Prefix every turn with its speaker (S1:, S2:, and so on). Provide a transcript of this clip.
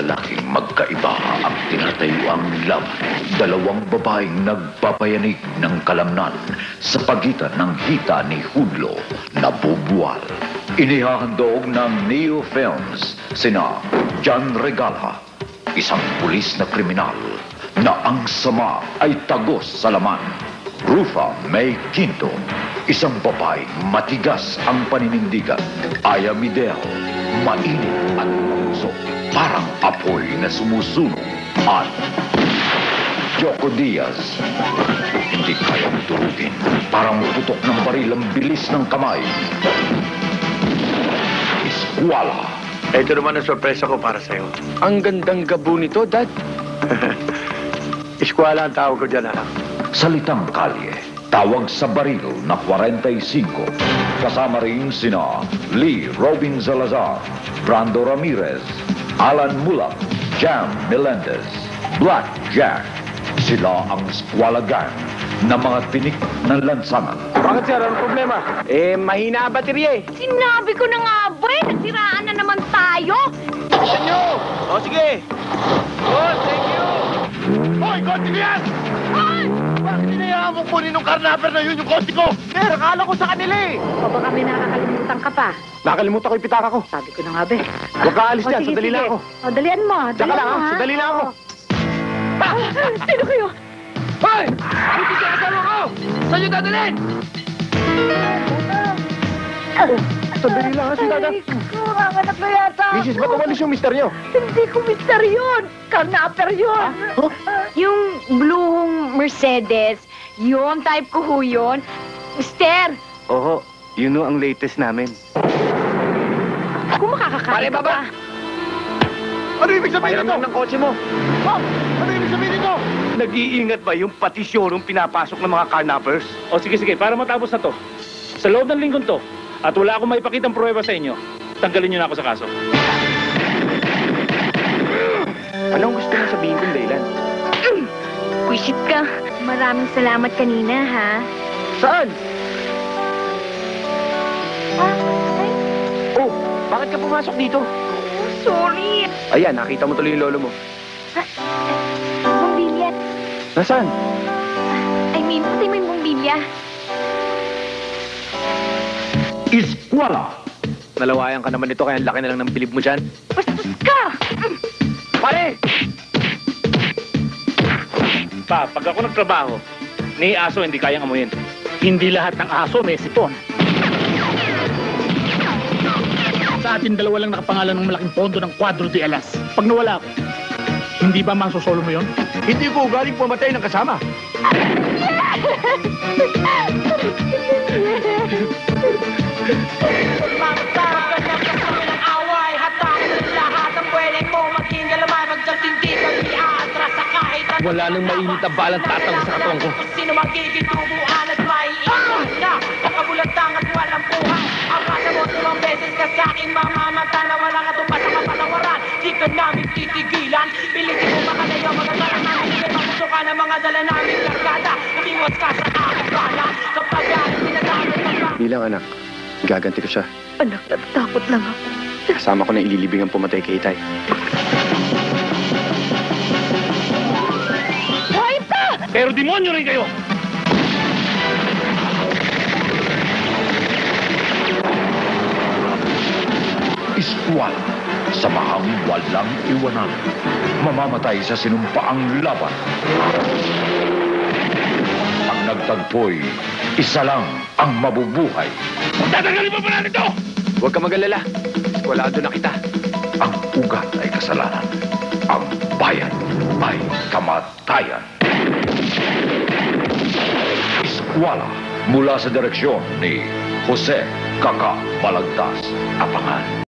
S1: lalaking magkaiba ang tinatayuang laban. Dalawang babaeng nagpapayanig ng kalamnan sa pagitan ng hita ni Hudlo na bubuwal. Inihahandog ng Neo Films sina John Regala, isang pulis na kriminal na ang sama ay tagos sa laman. Rufa May Quinto, isang babaeng matigas ang paninindigan. Aya Midel, mainit at puso, parang apoy na sumusunog. At Joko Diaz, hindi kayang durugin, parang putok ng baril ang bilis ng kamay. Eskwala.
S2: Ito naman ang sorpresa ko para sa'yo. Ang gandang gabo nito, Dad. Eskwala ang tawag ko dyan, anak.
S1: Salitang kalye, tawag sa baril na 45. Kasama rin sina Lee Robin Salazar, Brando Ramirez, Alan Mulak, Jam Melendez, Black Jack. Sila ang Squala Gang na mga tinik ng lansangan.
S2: Bakit, sir? Anong problema? Mahina ang baterya eh.
S3: Sinabi ko na nga ba eh, nagsiraan na naman tayo.
S2: Bilisan nyo! O, sige. Good, thank you. Hoy, konti ko yan!
S3: Ay!
S2: Bakit hinayaan mo kunin ng karnaper na yun yung konti ko? Sir, akala ko sa kanila eh.
S3: O baka may nakakalimutan ka pa.
S2: Nakalimutan ko yung pitaka ko.
S3: Sabi ko na nga ba.
S2: Huwag ka alis dyan,
S3: sige,
S2: sandali lang
S3: sige.
S2: ako.
S3: O, dalian mo.
S2: Tsaka lang ha, sandali lang ako.
S3: Sino kayo?
S2: Hoy! Buti sa asawa ko! Saan nyo dadalhin? Sandali lang ha, si Dada.
S3: Aray ko, ang anak na yata ako.
S2: Mrs. ba't umalis yung mister nyo?
S3: Hindi ko mister yun. Karnaper yun.
S2: Huh?
S3: Yung bluhong Mercedes, yun, type ko ho yun. Mister,
S2: Oo, yun o ang latest namin.
S3: kung makakakain
S2: Pare, baba! Ano ibig sabihin nito? Ng kotse mo. Ma'am, ano ibig sabihin nito? Nag-iingat ba yung patisyonong pinapasok ng mga carnappers?
S4: O sige, para matapos na to. Sa loob ng linggong to, at wala akong maipakitang pruweba sa inyo, tanggalin niyo na ako sa kaso.
S2: Anong gusto mo sabihin kong Leyland?
S3: Wisit ka. Maraming salamat kanina, ha?
S2: Saan?
S3: Ay,
S2: Oh, bakit ka pumasok dito?
S3: sorry.
S2: Ayan, nakita mo tuloy yung lolo mo.
S3: Bumbilya.
S2: Nasaan?
S3: I mean, pati mo yung bumbilya.
S1: Eskwala.
S2: Nalawayan ka naman nito kaya ang laki na lang ng bilib mo dyan.
S3: Bastos ka!
S2: Pare!
S4: Pa, pag ako nagtrabaho, ni aso hindi kayang amuyin. Hindi lahat ng aso may sipon. Sa atin dalawa lang nakapangalan ng malaking pondo ng Cuadro de Alas. Pag nawala ako, hindi ba masosolo mo yon?
S2: Hindi ko ugaling pumatay ng kasama.
S5: Magtaragan ng kasama ng away. Hatakin ng lahat ang pwede mo maging galamay. Magdagtindi kang iaatras sa kahit ang
S2: Wala nang mainit na balang tatang sa katong ko.
S5: Kung sino magiging tubuan at maiiwan na Makabulatang at walang buhay. Ang kasa mo limang beses ka sa akin mamamata na walang atupa sa kapalawaran. Di ka namin titigilan. Pilitin mo makalayo mga dala namin. Hindi magusto ka ng mga dala namin kargada. Nakiwas ka sa aking bala. Kapag galing pinadamit ng
S2: Bilang anak, gaganti ko siya.
S3: Anak, natatakot lang ako.
S2: Kasama ko na ililibing ang pumatay kay Itay.
S3: Hayop ka!
S4: Pero demonyo rin kayo!
S1: Eskwala. Samahang walang iwanan. Mamamatay sa sinumpaang laban. Ang nagtagpoy, isa lang ang mabubuhay.
S4: Tatanggalin mo pa natin ito!
S2: Huwag ka mag-alala. Eskwalado na kita.
S1: Ang ugat ay kasalanan. Ang bayan ay kamatayan. Eskwala mula sa direksyon ni Jose Kaka Balagtas. Abangan